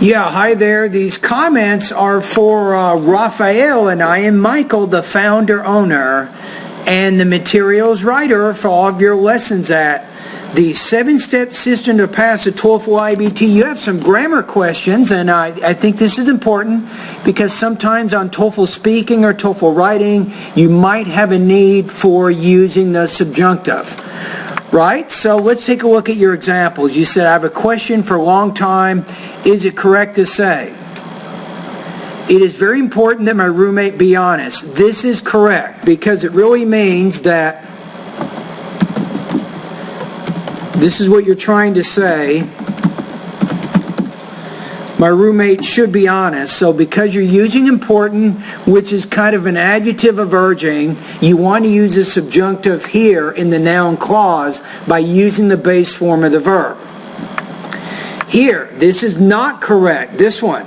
Yeah, hi there. These comments are for Raphael, and I am Michael, the founder, owner, and the materials writer for all of your lessons at the 7-step system to pass a TOEFL IBT. You have some grammar questions, and I think this is important because sometimes on TOEFL speaking or TOEFL writing, you might have a need for using the subjunctive. Right? So let's take a look at your examples. You said, I have a question for a long time. Is it correct to say? It is very important that my roommate be honest. This is correct because it really means that this is what you're trying to say. My roommate should be honest. So because you're using important, which is kind of an adjective of urging, you want to use a subjunctive here in the noun clause by using the base form of the verb. Here, this is not correct. This one.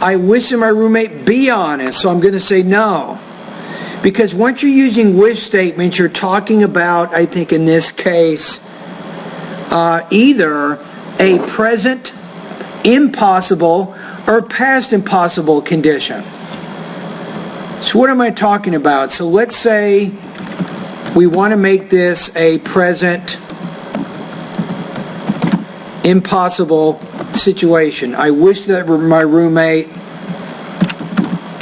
I wish that my roommate be honest, so I'm going to say no. Because once you're using wish statements, you're talking about, I think in this case, either a present impossible or past impossible condition. So what am I talking about? So let's say we want to make this a present impossible situation. I wish that my roommate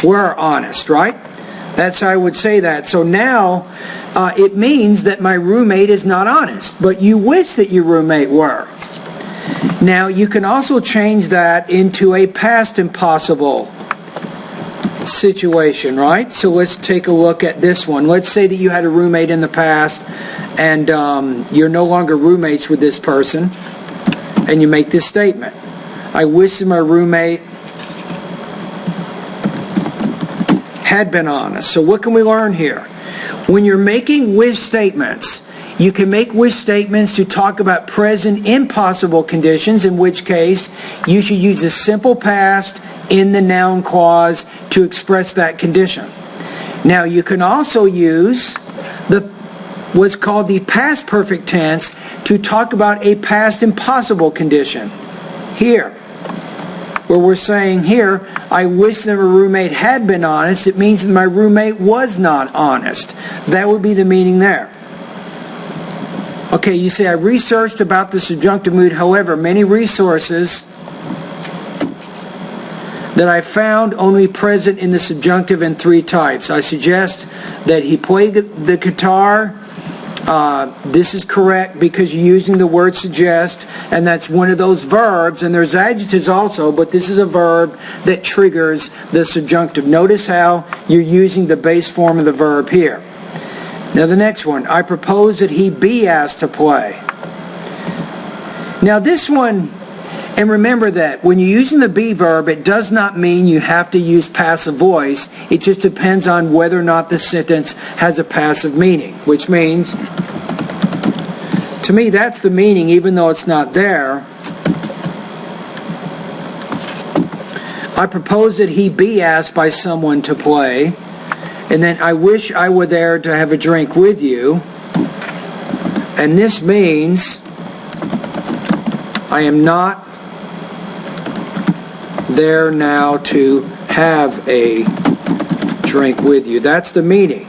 were honest, right? That's how I would say that. So now it means that my roommate is not honest, but you wish that your roommate were. Now, you can also change that into a past impossible situation, right? So let's take a look at this one. Let's say that you had a roommate in the past and you're no longer roommates with this person, and you make this statement. I wish that my roommate had been honest. So what can we learn here? When you're making wish statements, you can make wish statements to talk about present impossible conditions, in which case you should use a simple past in the noun clause to express that condition. Now you can also use what's called the past perfect tense to talk about a past impossible condition. Here, where we're saying here, I wish that my roommate had been honest, it means that my roommate was not honest. That would be the meaning there. Okay, you say, I researched about the subjunctive mood. However, many resources that I found only present in the subjunctive in 3 types. I suggest that he play the guitar. This is correct because you're using the word suggest, and that's one of those verbs, and there's adjectives also, but this is a verb that triggers the subjunctive. Notice how you're using the base form of the verb here. Now the next one, I propose that he be asked to play. Now this one, and remember that when you're using the be verb, it does not mean you have to use passive voice. It just depends on whether or not the sentence has a passive meaning, which means, to me that's the meaning even though it's not there. I propose that he be asked by someone to play. And then, I wish I were there to have a drink with you. And this means I am not there now to have a drink with you. That's the meaning.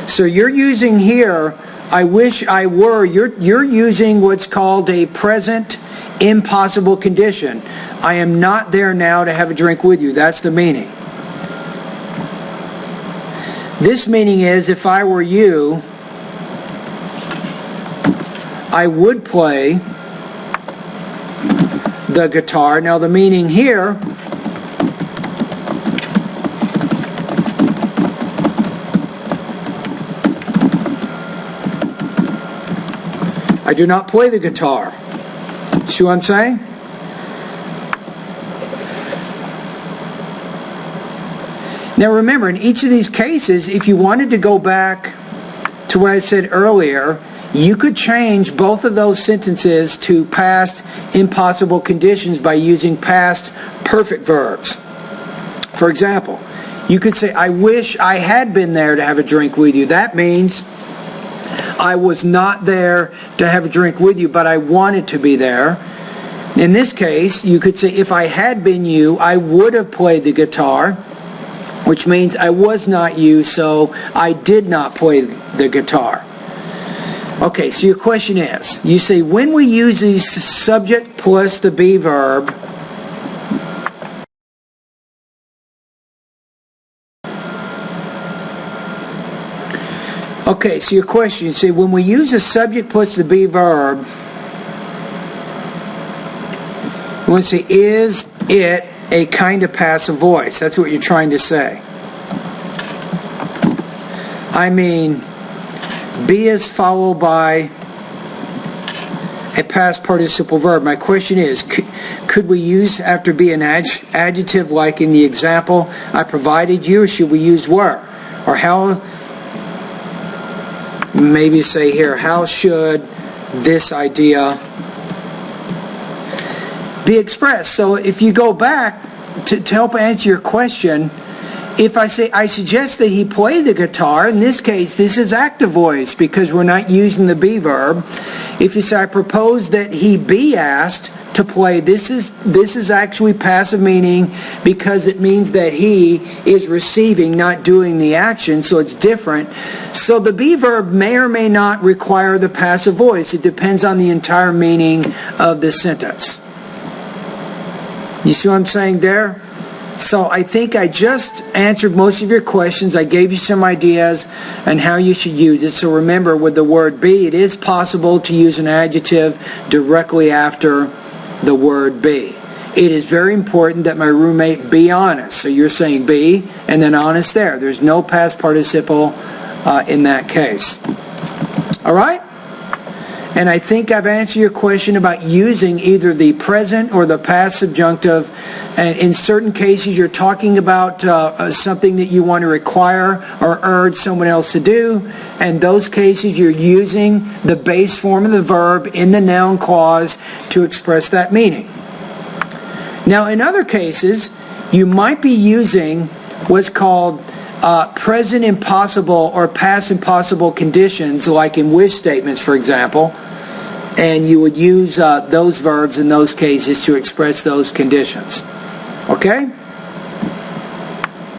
So you're using here, I wish I were. You're using what's called a present impossible condition. I am not there now to have a drink with you. That's the meaning. This meaning is, if I were you, I would play the guitar. Now the meaning here I do not play the guitar. See what I'm saying? Now remember, in each of these cases, if you wanted to go back to what I said earlier, you could change both of those sentences to past impossible conditions by using past perfect verbs. For example, you could say, I wish I had been there to have a drink with you. That means I was not there to have a drink with you, but I wanted to be there. In this case, you could say, if I had been you, I would have played the guitar, which means I was not you, so I did not play the guitar. Okay, so your question is, you say, when we use the subject plus the be verb, okay, so your question, you say, when we use the subject plus the be verb, you want to say, is it a kind of passive voice? That's what you're trying to say. I mean, be is followed by a past participle verb. My question is, could we use after be an adjective like in the example I provided you, or should we use were? Or how, maybe say here, how should this idea be expressed? So if you go back to help answer your question, if I say, I suggest that he play the guitar, in this case, this is active voice because we're not using the be verb. If you say, I propose that he be asked to play, this is actually passive meaning because it means that he is receiving, not doing the action, so it's different. So the be verb may or may not require the passive voice. It depends on the entire meaning of the sentence. You see what I'm saying there? So I think I just answered most of your questions. I gave you some ideas on how you should use it. So remember, with the word be, it is possible to use an adjective directly after the word be. It is very important that my roommate be honest. So you're saying be, and then honest there. There's no past participle in that case. All right? And I think I've answered your question about using either the present or the past subjunctive. And in certain cases, you're talking about something that you want to require or urge someone else to do. And those cases, you're using the base form of the verb in the noun clause to express that meaning. Now, in other cases, you might be using what's called present impossible or past impossible conditions, like in wish statements, for example. And you would use those verbs in those cases to express those conditions. Okay?